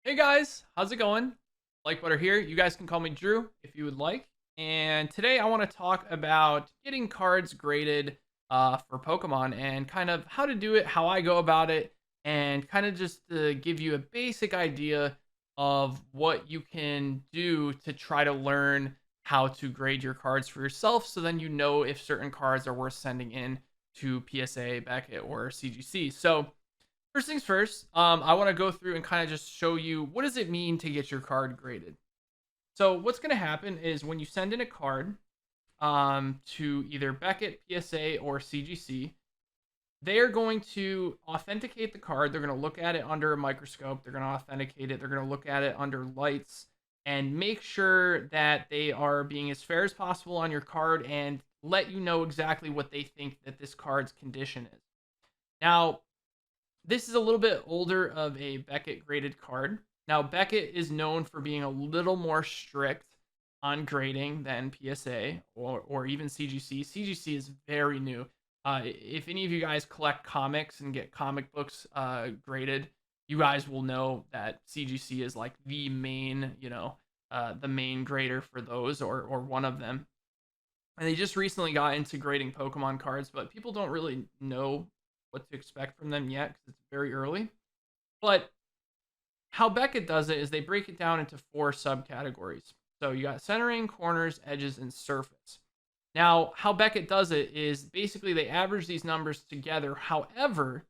Hey guys, how's it going? Like Butter here. You guys can call me Drew if you would like. And today I want to talk about getting cards graded for Pokemon and kind of how to do it, how I go about it, and kind of just to give you a basic idea of what you can do to try to learn how to grade your cards for yourself so then you know if certain cards are worth sending in to PSA, Beckett, or CGC. So, first things first, I want to go through and kind of just show you what does it mean to get your card graded. So what's going to happen is when you send in a card to either Beckett, PSA, or CGC, they are going to authenticate the card. They're going to look at it under a microscope. They're going to authenticate it. They're going to look at it under lights and make sure that they are being as fair as possible on your card and let you know exactly what they think that this card's condition is. Now, this is a little bit older of a Beckett graded card. Now, Beckett is known for being a little more strict on grading than PSA or even CGC. CGC is very new. If any of you guys collect comics and get comic books graded, you guys will know that CGC is like the main, the main grader for those or one of them. And they just recently got into grading Pokemon cards, but people don't really know what to expect from them yet because it's very early. But how Beckett does it is they break it down into 4 subcategories. So you got centering, corners, edges, and surface. Now, how Beckett does it is basically they average these numbers together. However,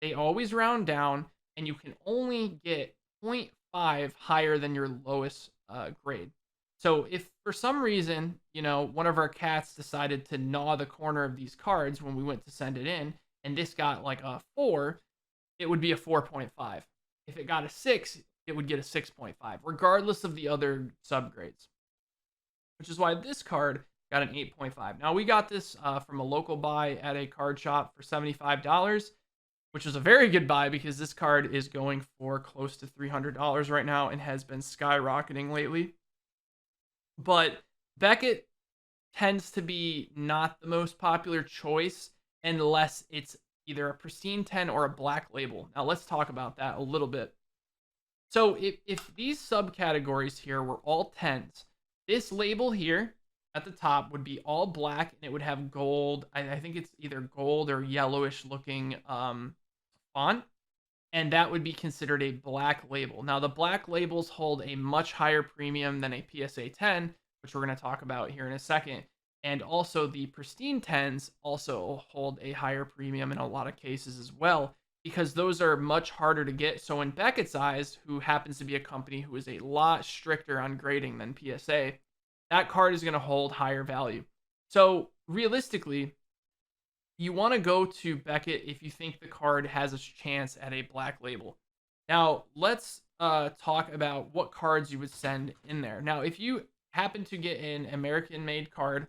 they always round down, and you can only get zero point 0.5 higher than your lowest grade. So if for some reason, one of our cats decided to gnaw the corner of these cards when we went to send it in, and this got like a 4, it would be a 4.5. If it got a 6, it would get a 6.5, regardless of the other subgrades. Which is why this card got an 8.5. Now, we got this from a local buy at a card shop for $75, which was a very good buy because this card is going for close to $300 right now and has been skyrocketing lately. But Beckett tends to be not the most popular choice unless it's either a pristine 10 or a black label. Now let's talk about that a little bit. So if these subcategories here were all 10s, this label here at the top would be all black and it would have gold. I think it's either gold or yellowish looking font. And that would be considered a black label. Now the black labels hold a much higher premium than a PSA 10, which we're going to talk about here in a second. And also the pristine 10s also hold a higher premium in a lot of cases as well, because those are much harder to get. So in Beckett's eyes, who happens to be a company who is a lot stricter on grading than PSA, that card is going to hold higher value. So realistically, you want to go to Beckett if you think the card has a chance at a black label. Now, let's talk about what cards you would send in there. Now, if you happen to get an American-made card,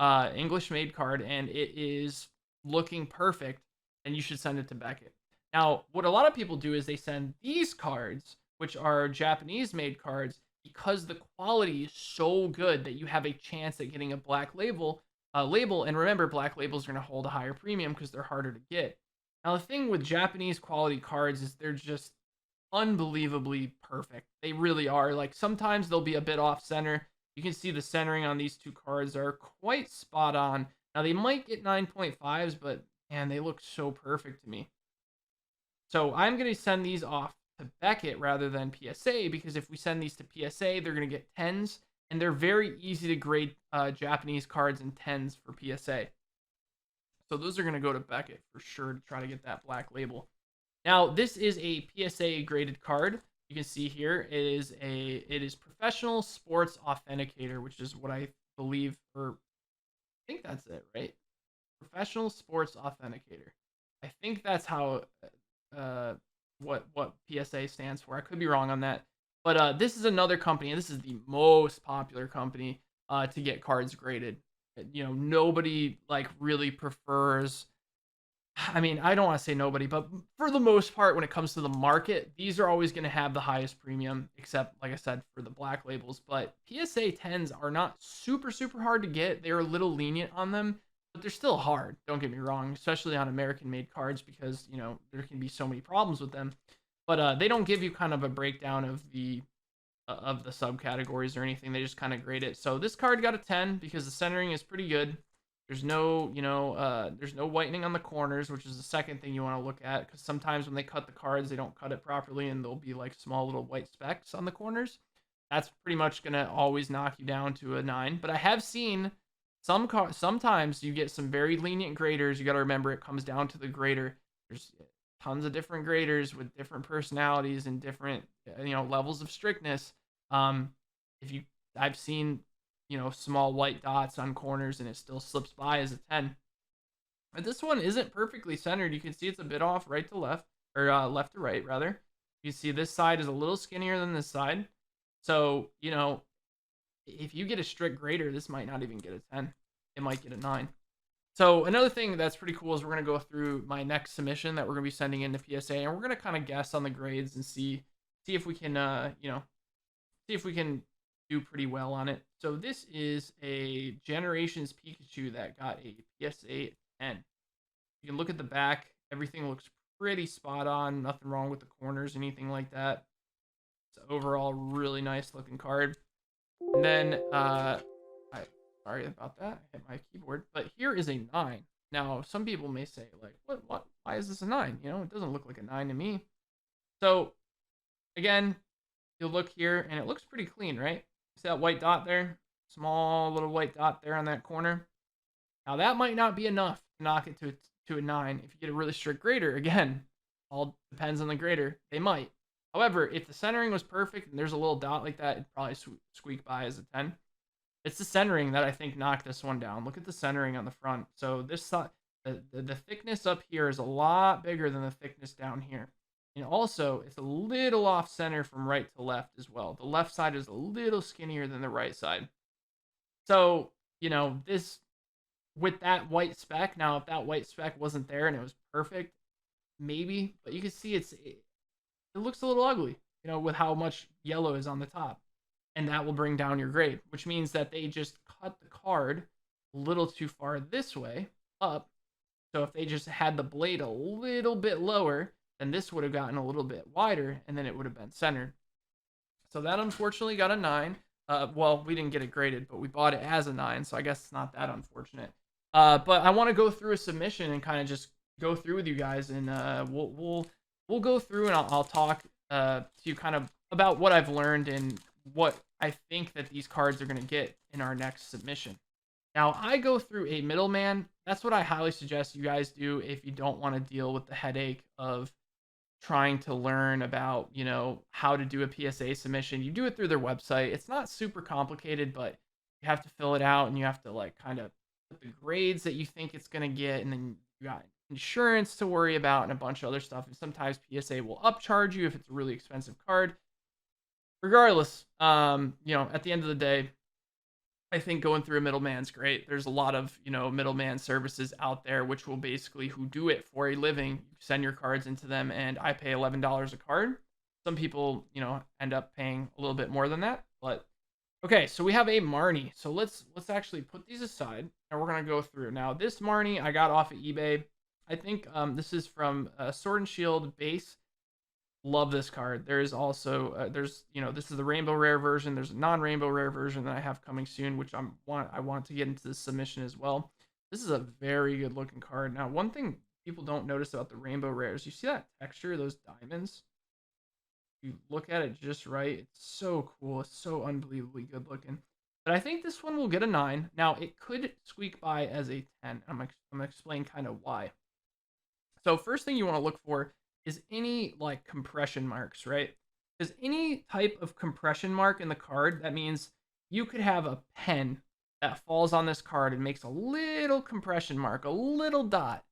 English-made card, and it is looking perfect, then you should send it to Beckett. Now, what a lot of people do is they send these cards, which are Japanese-made cards, because the quality is so good that you have a chance at getting a black label. And remember, black labels are going to hold a higher premium because they're harder to get. Now, the thing with Japanese quality cards is they're just unbelievably perfect. They really are. Like sometimes they'll be a bit off center. You can see the centering on these 2 cards are quite spot on. Now they might get 9.5s, but man, they look so perfect to me. So I'm going to send these off to Beckett rather than PSA because if we send these to PSA, they're going to get 10s, and they're very easy to grade Japanese cards in 10s for PSA. So those are going to go to Beckett for sure to try to get that black label. Now, this is a PSA graded card. You can see here it is Professional Sports Authenticator, which is what I believe, or I think that's it, right? Professional Sports Authenticator. I think that's how what PSA stands for. I could be wrong on that, but this is another company, and this is the most popular company to get cards graded. Nobody like really prefers. I mean, I don't want to say nobody, but for the most part, when it comes to the market, these are always going to have the highest premium, except, like I said, for the black labels. But PSA 10s are not super, super hard to get. They're a little lenient on them, but they're still hard. Don't get me wrong, especially on American-made cards because, there can be so many problems with them. But they don't give you kind of a breakdown of the subcategories or anything. They just kind of grade it. So this card got a 10 because the centering is pretty good. There's no, there's no whitening on the corners, which is the second thing you want to look at, because sometimes when they cut the cards, they don't cut it properly, and there'll be like small little white specks on the corners. That's pretty much gonna always knock you down to a 9. But I have seen sometimes you get some very lenient graders. You got to remember it comes down to the grader. There's tons of different graders with different personalities and different levels of strictness. If you, I've seen small white dots on corners and it still slips by as a 10. But this one isn't perfectly centered. You can see it's a bit off right to left, or left to right rather. You see this side is a little skinnier than this side. So, if you get a strict grader, this might not even get a 10. It might get a 9. So another thing that's pretty cool is we're going to go through my next submission that we're going to be sending into PSA, and we're going to kind of guess on the grades and see if we can, see if we can do pretty well on it. So this is a Generations Pikachu that got a PSA 10. You can look at the back. Everything looks pretty spot on. Nothing wrong with the corners, anything like that. It's overall really nice looking card. And then, sorry about that. I hit my keyboard. But here is a 9. Now, some people may say, like, what? Why is this a 9? It doesn't look like a 9 to me. So, again, you'll look here, and it looks pretty clean, right? See that white dot there? Small little white dot there on that corner. Now, that might not be enough to knock it to a 9. If you get a really strict grader, again, all depends on the grader. They might. However, if the centering was perfect and there's a little dot like that, it'd probably squeak by as a 10. It's the centering that I think knocked this one down. Look at the centering on the front. So this the thickness up here is a lot bigger than the thickness down here. And also, it's a little off center from right to left as well. The left side is a little skinnier than the right side. So, this, with that white speck, now if that white speck wasn't there and it was perfect, maybe, but you can see it looks a little ugly, with how much yellow is on the top. And that will bring down your grade, which means that they just cut the card a little too far this way up. So if they just had the blade a little bit lower, then this would have gotten a little bit wider, and then it would have been centered. So that unfortunately got a 9. Well, we didn't get it graded, but we bought it as a 9, so I guess it's not that unfortunate. But I want to go through a submission and kind of just go through with you guys, and we'll go through, and I'll talk to you kind of about what I've learned and what I think that these cards are going to get in our next submission. Now, I go through a middleman. That's what I highly suggest you guys do if you don't want to deal with the headache of trying to learn about, how to do a PSA submission. You do it through their website. It's not super complicated, but you have to fill it out, and you have to like kind of put the grades that you think it's going to get, and then you got insurance to worry about and a bunch of other stuff. And sometimes PSA will upcharge you if it's a really expensive card. Regardless, at the end of the day, I think going through a middleman's great. There's a lot of, middleman services out there, which will basically, who do it for a living. You send your cards into them, and I pay $11 a card. Some people, end up paying a little bit more than that. But okay, so we have a Marnie. So let's actually put these aside, and we're gonna go through. Now, this Marnie I got off of eBay. I think this is from Sword and Shield base. Love this card. There is also this is the rainbow rare version. There's a non-rainbow rare version that I have coming soon, which I want to get into the submission as well. This is a very good looking card. Now, one thing people don't notice about the rainbow rares, you see that texture, those diamonds? You look at it just right, it's so cool. It's so unbelievably good looking. But I think this one will get a 9. Now, it could squeak by as a 10. I'm gonna explain kind of why. So first thing you want to look for is any like compression marks, right? Because any type of compression mark in the card, that means you could have a pen that falls on this card and makes a little compression mark, a little dot,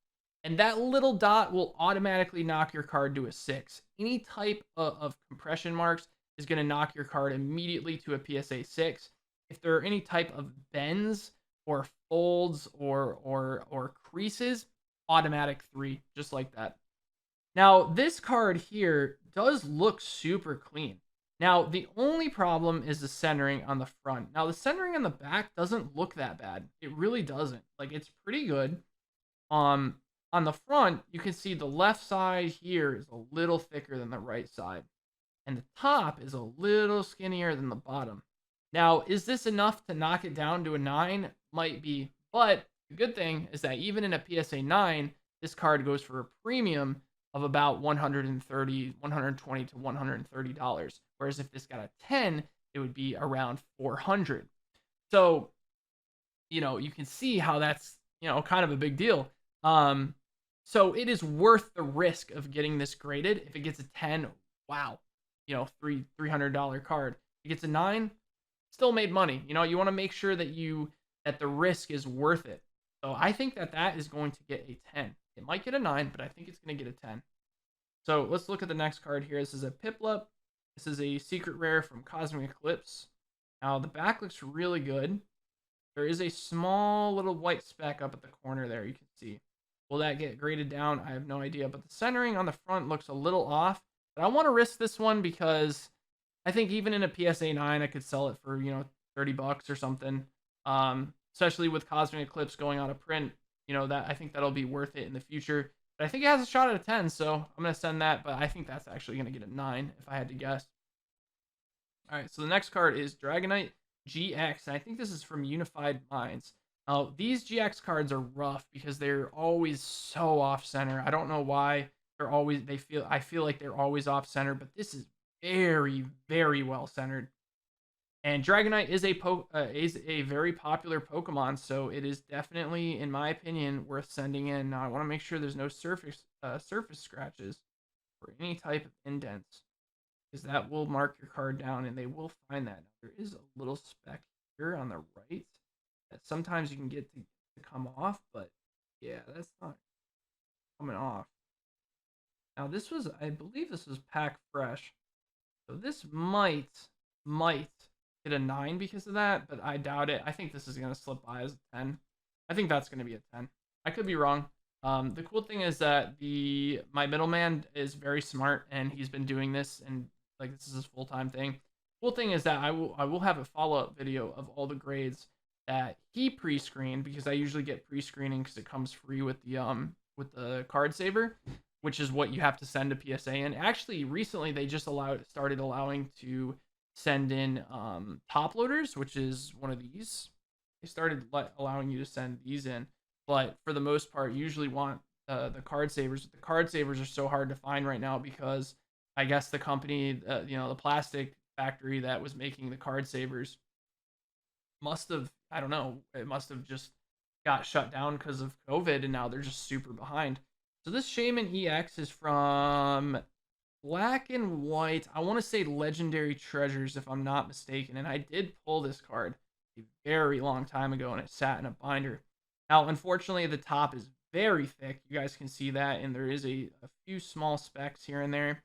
and that little dot will automatically knock your card to a 6. Any type of compression marks is going to knock your card immediately to a PSA 6. If there are any type of bends or folds or creases, automatic 3, just like that. Now, this card here does look super clean. Now, the only problem is the centering on the front. Now, the centering on the back doesn't look that bad. It really doesn't. Like, it's pretty good. On the front, you can see the left side here is a little thicker than the right side, and the top is a little skinnier than the bottom. Now, is this enough to knock it down to a 9? Might be, but the good thing is that even in a PSA 9, this card goes for a premium of about $120 to $130. Whereas if this got a 10, it would be around 400. So, you can see how that's, kind of a big deal. So it is worth the risk of getting this graded. If it gets a 10, wow, $300 card. If it gets a 9, still made money. You want to make sure that the risk is worth it. So I think that is going to get a 10. It might get a 9, but I think it's going to get a 10. So let's look at the next card here. This is a Piplup. This is a secret rare from Cosmic Eclipse. Now the back looks really good. There is a small little white speck up at the corner there, you can see. Will that get graded down? I have no idea, but the centering on the front looks a little off. But I want to risk this one because I think even in a PSA 9, I could sell it for, $30 or something. Especially with Cosmic Eclipse going out of print, that I think that'll be worth it in the future. But I think it has a shot at a 10, so I'm going to send that, but I think that's actually going to get a 9 if I had to guess. All right, so the next card is Dragonite GX, and I think this is from Unified Minds. Now, these GX cards are rough because they're always so off-center. I don't know why I feel like they're always off-center, but this is very, very well-centered. And Dragonite is a very popular Pokemon, so it is definitely, in my opinion, worth sending in. Now, I want to make sure there's no surface scratches or any type of indents, because that will mark your card down, and they will find that. There is a little speck here on the right that sometimes you can get to come off, but yeah, that's not coming off. Now, I believe this was pack fresh, so this might get a 9 because of that, but I doubt it. I think this is going to slip by as a 10. I think that's going to be a 10. I could be wrong. The cool thing is that my middleman is very smart, and he's been doing this, and like this is his full-time thing. Cool thing is that I will have a follow-up video of all the grades that he pre-screened, because I usually get pre-screening because it comes free with the card saver, which is what you have to send a PSA in. Actually, recently they just started allowing to send in top loaders, which is one of these. They started allowing you to send these in, but for the most part, you usually want the card savers. The card savers are so hard to find right now because I guess the company, the plastic factory that was making the card savers must have, I don't know, it must have just got shut down because of COVID, and now they're just super behind. So this Shaymin EX is from Black and White. I want to say Legendary Treasures, if I'm not mistaken, and I did pull this card a very long time ago, and it sat in a binder. Now, unfortunately, the top is very thick. You guys can see that, and there is a few small specks here and there.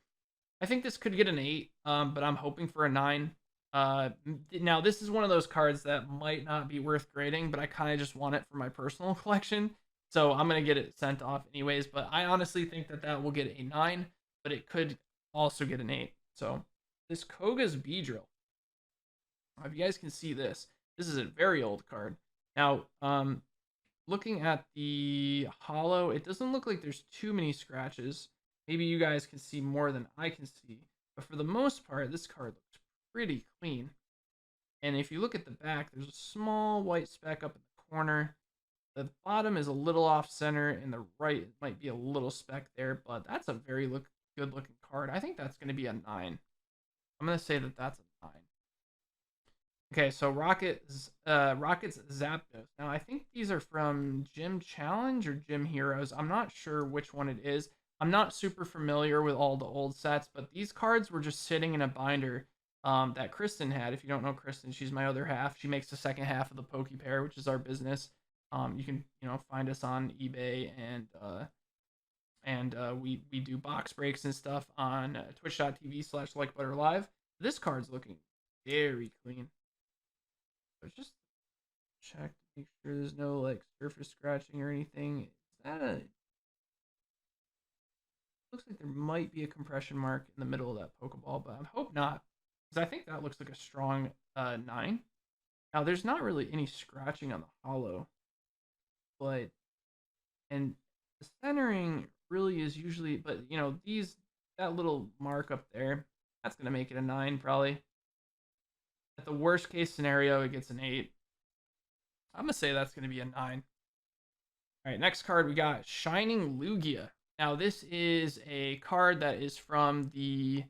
I think this could get an 8, but I'm hoping for a 9. Now, this is one of those cards that might not be worth grading, but I kind of just want it for my personal collection, so I'm going to get it sent off anyways. But I honestly think that will get a 9, but it could also get an 8. So this Kogas B Drill, if you guys can see this is a very old card. Now, looking at the holo, it doesn't look like there's too many scratches. Maybe you guys can see more than I can see, but for the most part, this card looks pretty clean. And if you look at the back, there's a small white speck up in the corner. The bottom is a little off center, and the right might be a little speck there, but that's a very good looking card. I think that's going to be a 9. I'm going to say that's a 9. Okay, so Rocket's Zapdos. Now, I think these are from Gym Challenge or Gym Heroes. I'm not sure which one it is. I'm not super familiar with all the old sets, but these cards were just sitting in a binder that Kristen had. If you don't know Kristen, she's my other half. She makes the second half of the Poke Pair, which is our business. You can find us on eBay, and we do box breaks and stuff on twitch.tv/likebutterlive. This card's looking very clean. So just check to make sure there's no like surface scratching or anything. Is that a... Looks like there might be a compression mark in the middle of that Pokeball, but I hope not, because I think that looks like a strong 9. Now, there's not really any scratching on the holo, and The centering really is usually, but you know, that little mark up there, that's gonna make it a 9 probably. At the worst case scenario, it gets an 8. I'm gonna say that's gonna be a 9. All right, next card we got Shining Lugia. Now this is a card that is from the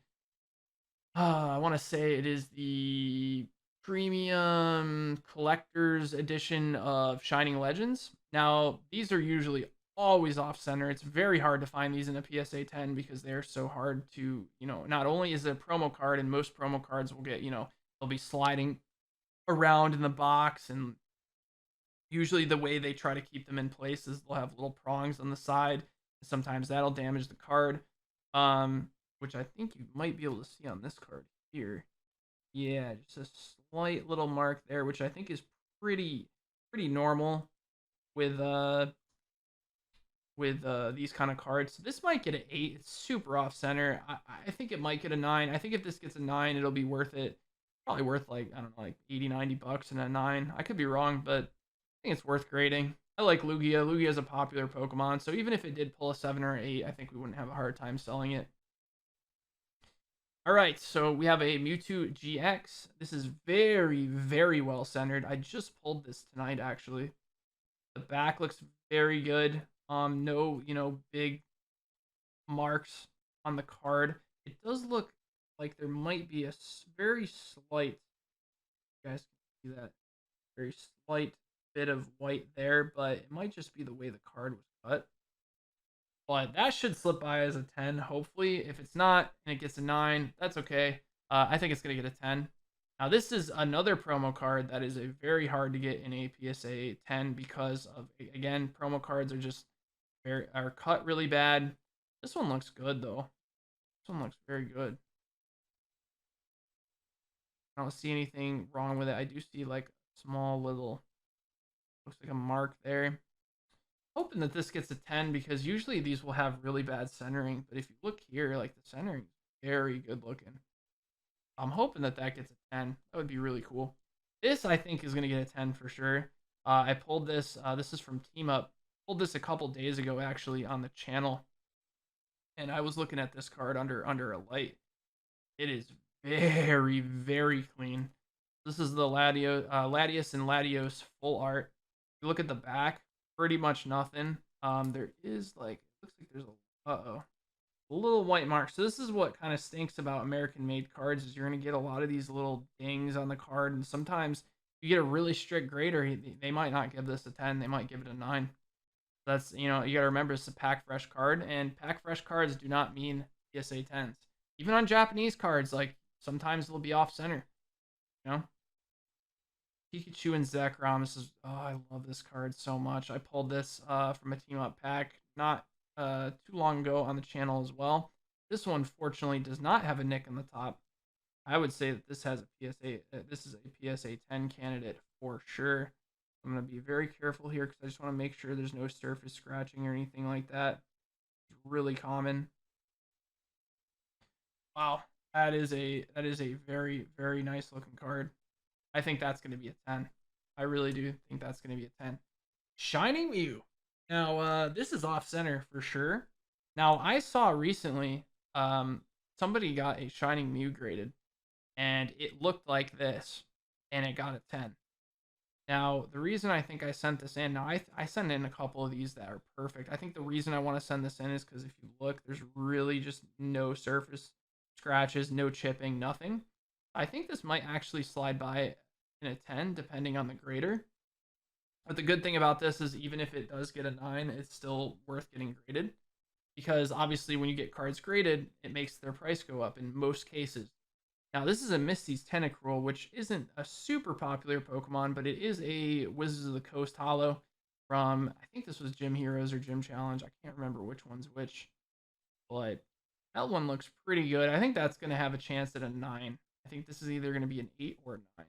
I want to say it is the premium collector's edition of Shining Legends. Now, these are usually always off center. It's very hard to find these in a PSA 10 because they're so hard to, not only is it a promo card, and most promo cards will get, they'll be sliding around in the box, and usually the way they try to keep them in place is they'll have little prongs on the side. Sometimes that'll damage the card. Which I think you might be able to see on this card here. Yeah, just a slight little mark there, which I think is pretty normal with these kind of cards. So this might get an 8. It's super off center. I think it might get a 9. I think if this gets a 9, it'll be worth it. Probably worth like, I don't know, like 80, 90 bucks and a 9. I could be wrong, but I think it's worth grading. I like Lugia. Lugia is a popular Pokemon, so even if it did pull a 7 or 8, I think we wouldn't have a hard time selling it. All right, so we have a Mewtwo GX. This is very well centered. I just pulled this tonight, actually. The back looks very good. No, big marks on the card. It does look like there might be a very slight, you guys can see that, very slight bit of white there, but it might just be the way the card was cut. But that should slip by as a 10, hopefully. If it's not and it gets a 9, that's okay. I think it's going to get a 10. Now, this is another promo card that is a very hard to get in a PSA 10 because of, again, promo cards are just are cut really bad. This one looks good, though. This one looks very good. I don't see anything wrong with it. I do see like a small little, looks like a mark there. Hoping that this gets a 10 because usually these will have really bad centering, but if you look here, like the centering is very good looking. I'm hoping that gets a 10. That would be really cool. This I think is going to get a 10 for sure. I pulled this. This is from Team Up. Pulled this a couple days ago actually on the channel, and I was looking at this card under a light. It is very clean. This is the Latios and Latios full art. If you look at the back, pretty much nothing. There is like, looks like there's a little white mark. So this is what kind of stinks about American made cards, is you're going to get a lot of these little dings on the card, and sometimes you get a really strict grader, they might not give this a 10, they might give it a 9. That's, you got to remember it's a pack fresh card, and pack fresh cards do not mean PSA 10s. Even on Japanese cards, like sometimes they'll be off center, Pikachu and Zekrom. This is, oh, I love this card so much. I pulled this from a Team Up pack not too long ago on the channel as well. This one fortunately does not have a nick on the top. I would say that this has a PSA. This is a PSA 10 candidate for sure. I'm gonna be very careful here because I just want to make sure there's no surface scratching or anything like that. It's really common. Wow, that is a very nice looking card. I think that's going to be a 10. I really do think that's going to be a 10. Shining Mew. Now, this is off center for sure. Now, I saw recently somebody got a Shining Mew graded, and it looked like this, and it got a 10. Now, the reason I think I sent this in, now I sent in a couple of these that are perfect. I think the reason I want to send this in is because if you look, there's really just no surface scratches, no chipping, nothing. I think this might actually slide by in a 10, depending on the grader. But the good thing about this is even if it does get a 9, it's still worth getting graded. Because obviously when you get cards graded, it makes their price go up in most cases. Now this is a Misty's Tentacruel, which isn't a super popular Pokemon, but it is a Wizards of the Coast holo from, I think this was Gym Heroes or Gym Challenge. I can't remember which one's which. But that one looks pretty good. I think that's going to have a chance at a 9. I think this is either going to be an 8 or a 9.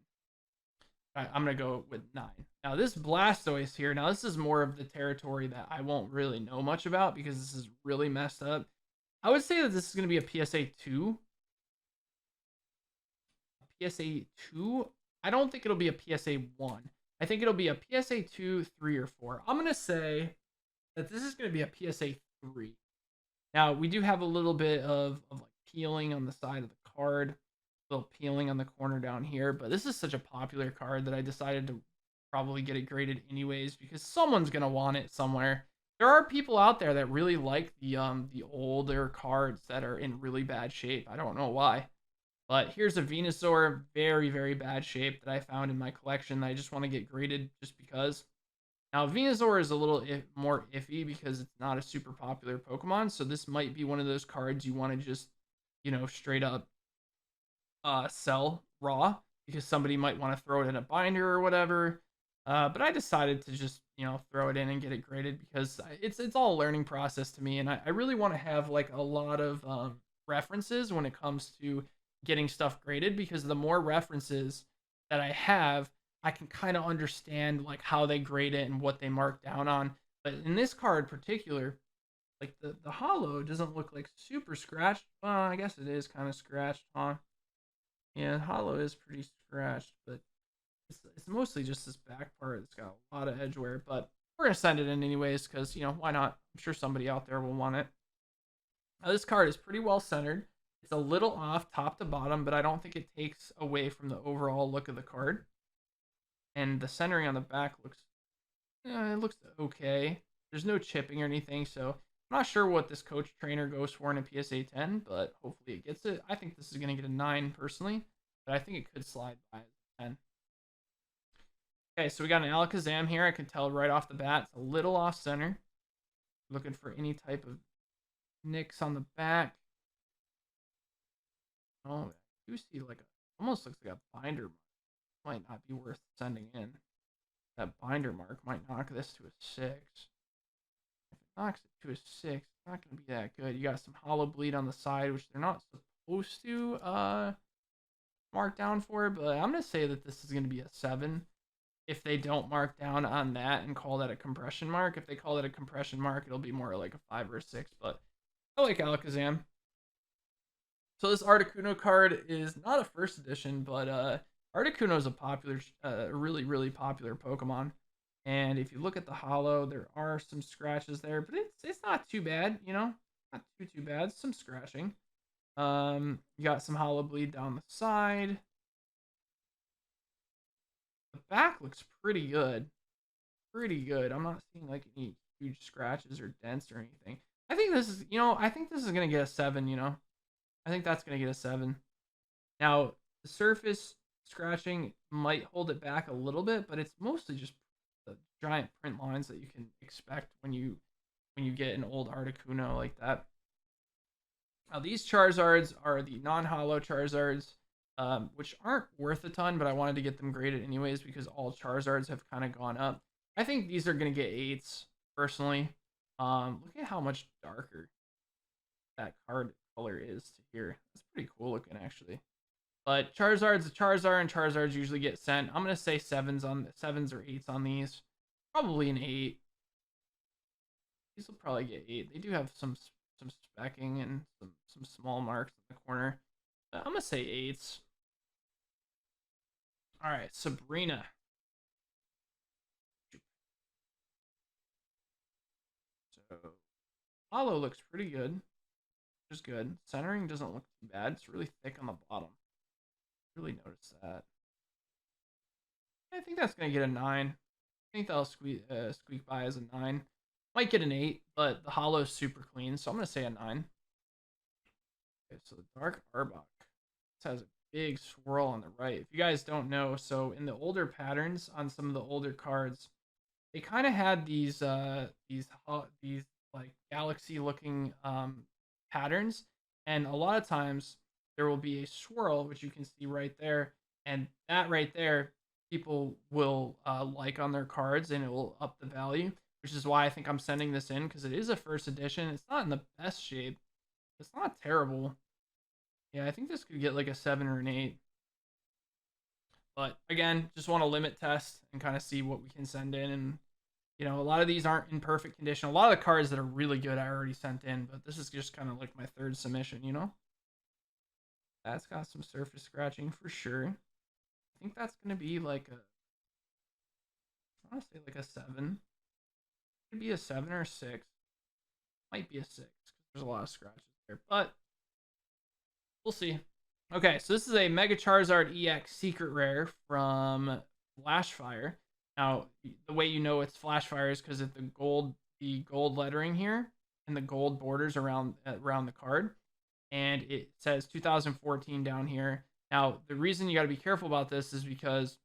I'm going to go with 9. Now, this Blastoise here, now this is more of the territory that I won't really know much about because this is really messed up. I would say that this is going to be a PSA 2. A PSA 2? I don't think it'll be a PSA 1. I think it'll be a PSA 2, 3, or 4. I'm going to say that this is going to be a PSA 3. Now, we do have a little bit of like peeling on the side of the card, a little peeling on the corner down here, but this is such a popular card that I decided to probably get it graded anyways because someone's going to want it somewhere. There are people out there that really like the older cards that are in really bad shape. I don't know why. But here's a Venusaur, very, very bad shape that I found in my collection that I just want to get graded just because. Now, Venusaur is a little more iffy because it's not a super popular Pokemon, so this might be one of those cards you want to just, straight up sell raw because somebody might want to throw it in a binder or whatever. But I decided to just, throw it in and get it graded because it's all a learning process to me, and I really want to have like a lot of references when it comes to getting stuff graded because the more references that I have, I can kind of understand like how they grade it and what they mark down on. But in this card in particular, like the hollow doesn't look like super scratched. Well, I guess it is kind of scratched, huh? Yeah, hollow is pretty scratched, but it's mostly just this back part that's got a lot of edge wear. But we're gonna send it in anyways because why not? I'm sure somebody out there will want it. Now this card is pretty well centered. It's a little off top to bottom, but I don't think it takes away from the overall look of the card. And the centering on the back looks, it looks okay. There's no chipping or anything, so I'm not sure what this coach trainer goes for in a PSA 10, but hopefully it gets it. I think this is going to get a 9 personally, but I think it could slide by a 10. Okay, so we got an Alakazam here. I can tell right off the bat it's a little off center. Looking for any type of nicks on the back. Oh, I do see like almost looks like a binder. Might not be worth sending in. That binder mark might knock this to a 6. If it knocks it to a 6, it's not going to be that good. You got some hollow bleed on the side, which they're not supposed to mark down for, but I'm going to say that this is going to be a 7 if they don't mark down on that and call that a compression mark. If they call it a compression mark, it'll be more like a 5 or a 6, but I like Alakazam. So this Articuno card is not a first edition, but Articuno is a popular, really, really popular Pokemon. And if you look at the hollow, there are some scratches there, but it's not too bad, not too bad. Some scratching. You got some hollow bleed down the side. The back looks pretty good. Pretty good. I'm not seeing like any huge scratches or dents or anything. I think this is, I think this is gonna get a 7, I think that's gonna get a 7. Now, the surface scratching might hold it back a little bit, but it's mostly just the giant print lines that you can expect when you get an old Articuno like that. Now these Charizards are the non-hollow Charizards, which aren't worth a ton, but I wanted to get them graded anyways because all Charizards have kind of gone up. I think these are gonna get 8s personally. Look at how much darker that card color is to here. It's pretty cool looking actually. But Charizard's a Charizard, and Charizards usually get sent. I'm gonna say 7s or 8s on these. Probably an 8. These will probably get 8. They do have some specking and some small marks in the corner. I'm gonna say 8s. All right, Sabrina. So hollow looks pretty good, which is good. Centering doesn't look too bad. It's really thick on the bottom. Really notice that. I think that's gonna get a 9. I think that'll squeak by as a 9. Might get an 8, but the hollow is super clean, so I'm gonna say a 9. Okay, so the Dark Arbuck. This has a big swirl on the right. If you guys don't know, so in the older patterns on some of the older cards, they kind of had these like galaxy looking patterns, and a lot of times there will be a swirl, which you can see right there, and that right there people will like on their cards, and it will up the value, which is why I think I'm sending this in because it is a first edition. It's not in the best shape. It's not terrible. Yeah, I think this could get like a 7 or an 8. But again, just want to limit test and kind of see what we can send in. And a lot of these aren't in perfect condition. A lot of the cards that are really good I already sent in, but this is just kind of like my third submission. That's got some surface scratching for sure. I think that's gonna be like I want to say like a 7. Could be a 7 or a 6. Might be a 6. There's a lot of scratches there, but we'll see. Okay, so this is a Mega Charizard EX Secret Rare from Flashfire. Now, the way you know it's Flashfire is because of the gold lettering here and the gold borders around the card, and it says 2014 down here. Now, the reason you got to be careful about this is because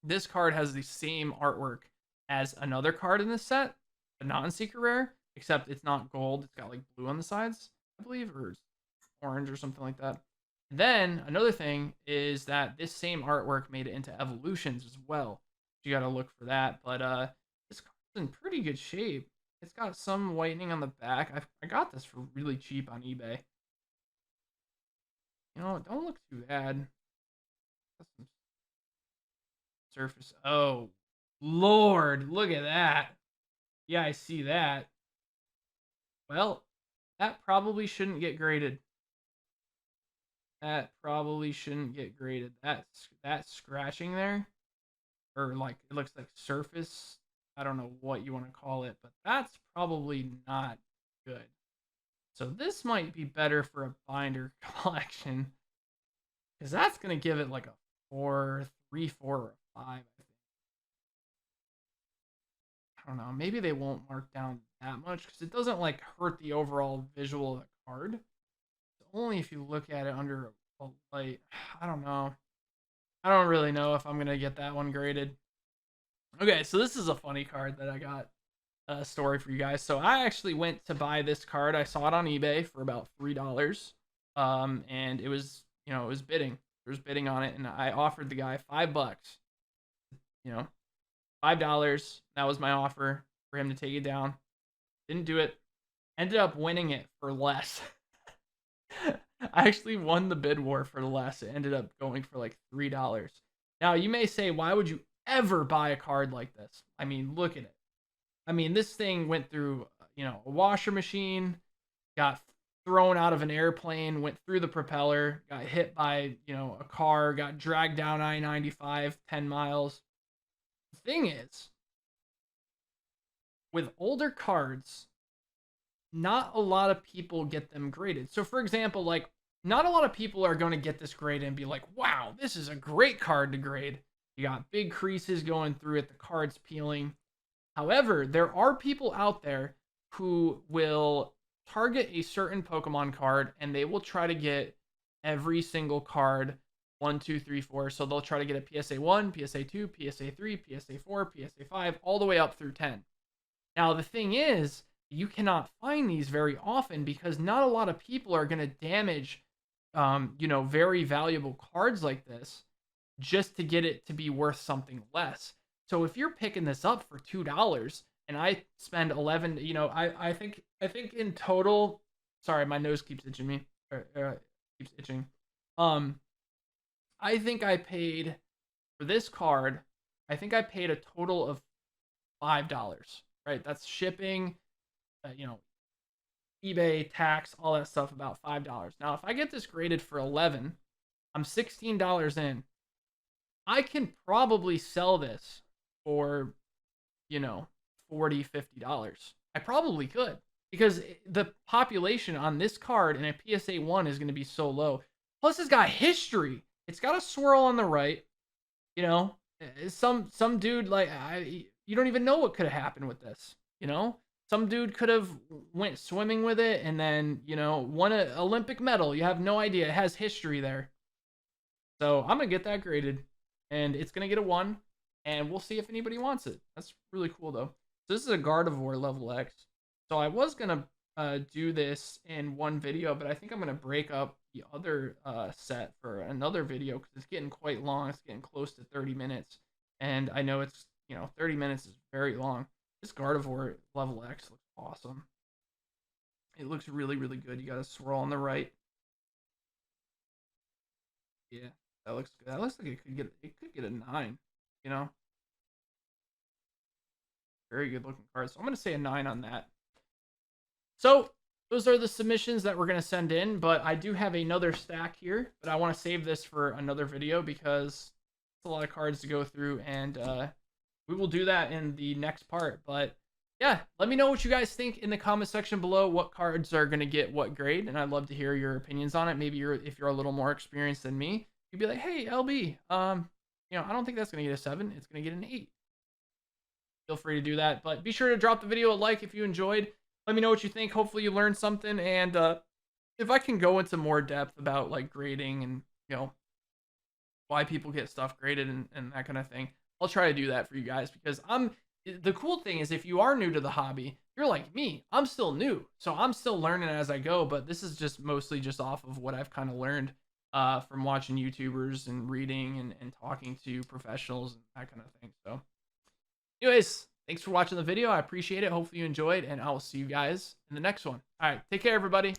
this card has the same artwork as another card in this set, the non-secret rare, except it's not gold. It's got like blue on the sides, I believe, or orange or something like that. And then another thing is that this same artwork made it into evolutions as well. You got to look for that. But this card's in pretty good shape. It's got some whitening on the back. I got this for really cheap on eBay. You know, don't look too bad. Surface. Oh, Lord, look at that. Yeah, I see that. Well, that probably shouldn't get graded. That probably shouldn't get graded. That scratching there, or like it looks like surface. I don't know what you want to call it, but that's probably not good. So this might be better for a binder collection, because that's gonna give it like a 4, 3, 4, or a 5. I think. I don't know. Maybe they won't mark down that much because it doesn't like hurt the overall visual of the card. It's only if you look at it under a light. I don't know. I don't really know if I'm gonna get that one graded. Okay, so this is a funny card that I got a story for you guys. So I actually went to buy this card. I saw it on eBay for about $3. And it was, it was bidding. There was bidding on it, and I offered the guy $5. $5. That was my offer for him to take it down. Didn't do it. Ended up winning it for less. I actually won the bid war for less. It ended up going for like $3. Now, you may say, why would you ever buy a card like this? I mean, look at it. I mean, this thing went through, a washer machine, got thrown out of an airplane, went through the propeller, got hit by, a car, got dragged down I-95 10 miles. The thing is, with older cards, not a lot of people get them graded. So, for example, like, not a lot of people are going to get this grade and be like, wow, this is a great card to grade. You got big creases going through it, the card's peeling. However, there are people out there who will target a certain Pokemon card and they will try to get every single card 1, 2, 3, 4. So they'll try to get a PSA 1, PSA 2, PSA 3, PSA 4, PSA 5, all the way up through 10. Now, the thing is, you cannot find these very often because not a lot of people are going to damage, very valuable cards like this just to get it to be worth something less. So if you're picking this up for $2 and I spend 11, I think in total, sorry, my nose keeps itching me, keeps itching. I think I paid for this card, I think I paid a total of $5, right? That's shipping, eBay, tax, all that stuff, about $5. Now, if I get this graded for 11, I'm $16 in. I can probably sell this for, $40, $50. I probably could, because the population on this card in a PSA 1 is going to be so low. Plus, it's got history. It's got a swirl on the right. Some dude, like, you don't even know what could have happened with this. Some dude could have went swimming with it and then, won an Olympic medal. You have no idea. It has history there. So I'm going to get that graded, and it's going to get a 1, and we'll see if anybody wants it. That's really cool, though. So this is a Gardevoir level X. So I was going to do this in one video, but I think I'm going to break up the other set for another video because it's getting quite long. It's getting close to 30 minutes, and I know it's, 30 minutes is very long. This Gardevoir level X looks awesome. It looks really, really good. You got a swirl on the right. Yeah, that looks good. That looks like it could get a 9, Very good looking card. So I'm going to say a 9 on that. So those are the submissions that we're going to send in, but I do have another stack here, but I want to save this for another video because it's a lot of cards to go through, and we will do that in the next part. But yeah, let me know what you guys think in the comment section below. What cards are gonna get what grade, and I'd love to hear your opinions on it. Maybe if you're a little more experienced than me, you'd be like, hey, LB, I don't think that's gonna get a 7. It's gonna get an 8. Feel free to do that. But be sure to drop the video a like if you enjoyed. Let me know what you think. Hopefully you learned something. And if I can go into more depth about like grading and why people get stuff graded and that kind of thing, I'll try to do that for you guys, because the cool thing is, if you are new to the hobby, you're like me, I'm still new. So I'm still learning as I go, but this is just mostly just off of what I've kind of learned from watching YouTubers and reading and talking to professionals and that kind of thing. So anyways, thanks for watching the video. I appreciate it. Hopefully you enjoyed, and I will see you guys in the next one. All right, take care, everybody.